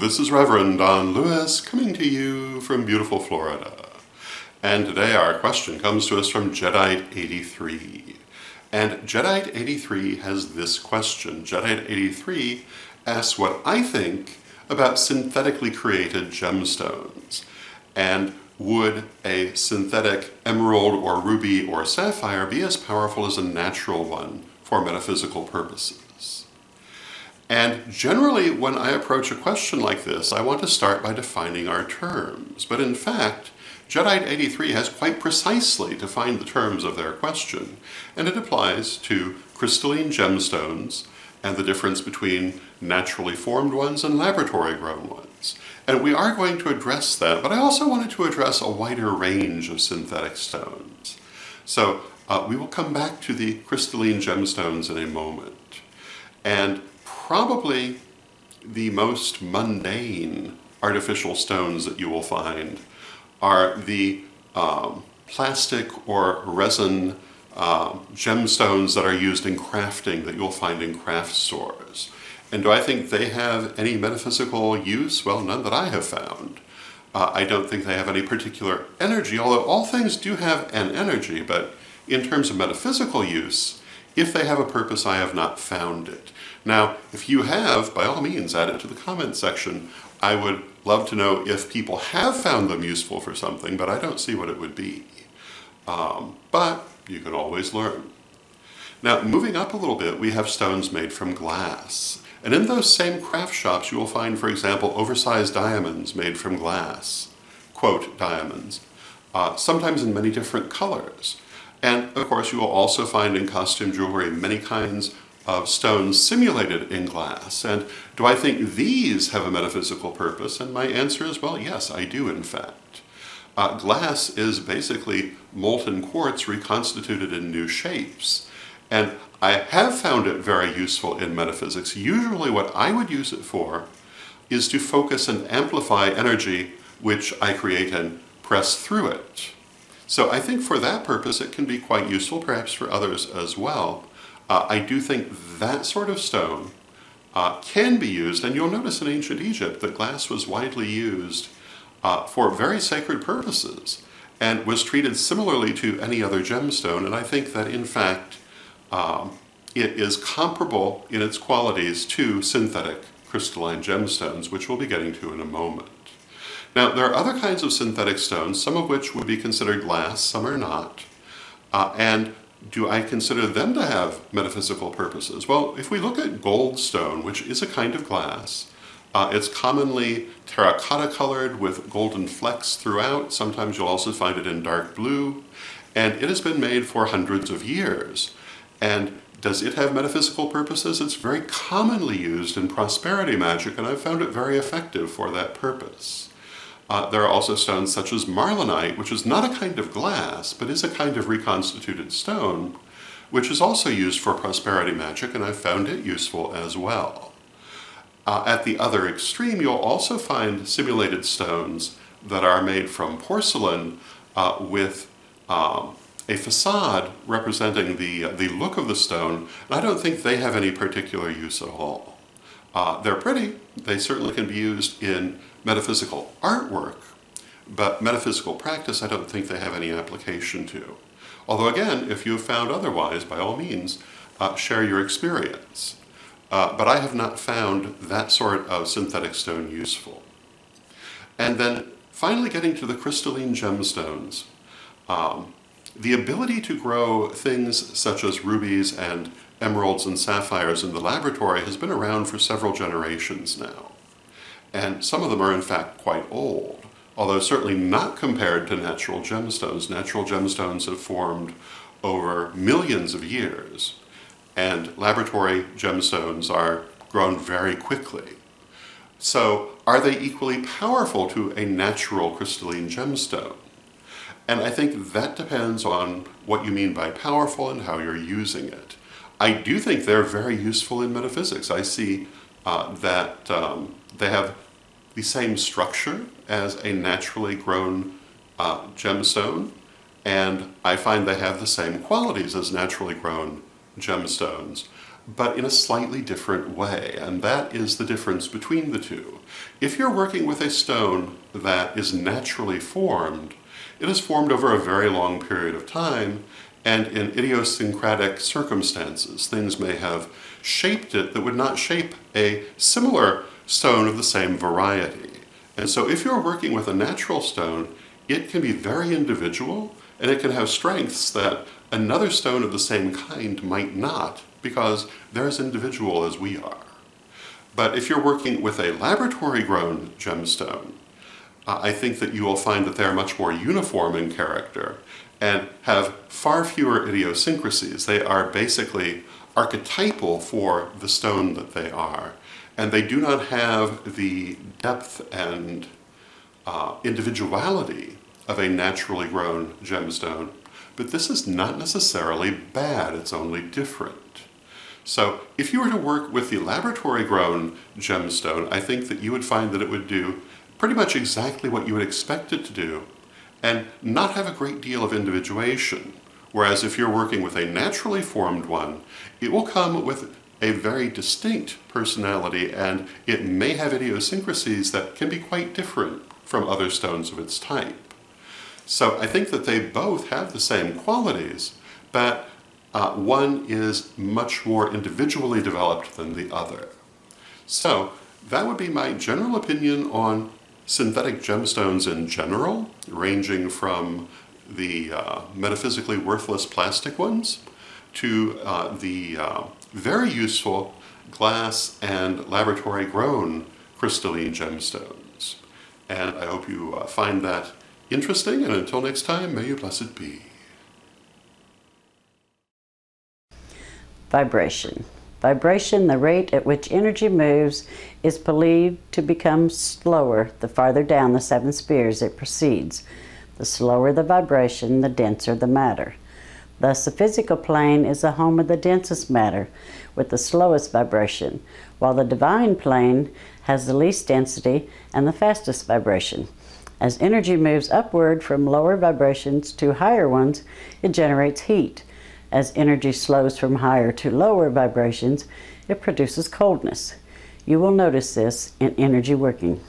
this is Reverend Don Lewis coming to you from beautiful Florida. And today our question comes to us from Jedi83. And Jedi83 has this question. Jedi83 asks what I think about synthetically created gemstones. And would a synthetic emerald or ruby or sapphire be as powerful as a natural one for metaphysical purposes? And generally, when I approach a question like this, I want to start by defining our terms. But in fact, Jedi83 has quite precisely defined the terms of their question, and it applies to crystalline gemstones and the difference between naturally formed ones and laboratory-grown ones. And we are going to address that, but I also wanted to address a wider range of synthetic stones. So we will come back to the crystalline gemstones in a moment. And probably the most mundane artificial stones that you will find are the plastic or resin gemstones that are used in crafting that you'll find in craft stores. And do I think they have any metaphysical use? Well, none that I have found. I don't think they have any particular energy, although all things do have an energy, but in terms of metaphysical use, if they have a purpose, I have not found it. Now, if you have, by all means, add it to the comment section. I would love to know if people have found them useful for something, but I don't see what it would be. But you can always learn. Now, moving up a little bit, we have stones made from glass. And in those same craft shops, you will find, for example, oversized diamonds made from glass. Quote, diamonds. Sometimes in many different colors. And, of course, you will also find in costume jewelry many kinds of stones simulated in glass. And do I think these have a metaphysical purpose? And my answer is, well, yes, I do, in fact. Glass is basically molten quartz reconstituted in new shapes. And I have found it very useful in metaphysics. Usually what I would use it for is to focus and amplify energy which I create and press through it. So I think for that purpose it can be quite useful, perhaps for others as well. I do think that sort of stone can be used, and you'll notice in ancient Egypt that glass was widely used for very sacred purposes and was treated similarly to any other gemstone, and I think that in fact it is comparable in its qualities to synthetic crystalline gemstones, which we'll be getting to in a moment. Now, there are other kinds of synthetic stones, some of which would be considered glass, some are not, and do I consider them to have metaphysical purposes? Well, if we look at goldstone, which is a kind of glass, it's commonly terracotta colored with golden flecks throughout. Sometimes you'll also find it in dark blue, and it has been made for hundreds of years. And does it have metaphysical purposes? It's very commonly used in prosperity magic, and I've found it very effective for that purpose. There are also stones such as marlinite, which is not a kind of glass, but is a kind of reconstituted stone, which is also used for prosperity magic, and I've found it useful as well. At the other extreme, you'll also find simulated stones that are made from porcelain with a facade representing the look of the stone, and I don't think they have any particular use at all. They're pretty. They certainly can be used in metaphysical artwork, but metaphysical practice I don't think they have any application to. Although again, if you have found otherwise, by all means, share your experience. But I have not found that sort of synthetic stone useful. And then finally getting to the crystalline gemstones. The ability to grow things such as rubies and emeralds and sapphires in the laboratory has been around for several generations now. And some of them are in fact quite old, although certainly not compared to natural gemstones. Natural gemstones have formed over millions of years, and laboratory gemstones are grown very quickly. So are they equally powerful to a natural crystalline gemstone? And I think that depends on what you mean by powerful and how you're using it. I do think they're very useful in metaphysics. I see that they have the same structure as a naturally grown gemstone, and I find they have the same qualities as naturally grown gemstones. but in a slightly different way, and that is the difference between the two. If you're working with a stone that is naturally formed, it is formed over a very long period of time, and in idiosyncratic circumstances, things may have shaped it that would not shape a similar stone of the same variety. And so if you're working with a natural stone, it can be very individual, and it can have strengths that another stone of the same kind might not, because they're as individual as we are. But if you're working with a laboratory-grown gemstone, I think that you will find that they're much more uniform in character and have far fewer idiosyncrasies. They are basically archetypal for the stone that they are, and they do not have the depth and individuality of a naturally grown gemstone. But this is not necessarily bad, it's only different. So if you were to work with the laboratory-grown gemstone, I think that you would find that it would do pretty much exactly what you would expect it to do and not have a great deal of individuation. Whereas if you're working with a naturally formed one, it will come with a very distinct personality, and it may have idiosyncrasies that can be quite different from other stones of its type. So I think that they both have the same qualities, but one is much more individually developed than the other. So that would be my general opinion on synthetic gemstones in general, ranging from the metaphysically worthless plastic ones to the very useful glass and laboratory-grown crystalline gemstones. And I hope you find that interesting, and until next time, may you blessed be. Vibration. Vibration, the rate at which energy moves, is believed to become slower the farther down the 7 spheres it proceeds. The slower the vibration, the denser the matter. Thus, the physical plane is the home of the densest matter, with the slowest vibration, while the divine plane has the least density and the fastest vibration. As energy moves upward from lower vibrations to higher ones, it generates heat. As energy slows from higher to lower vibrations, it produces coldness. You will notice this in energy working.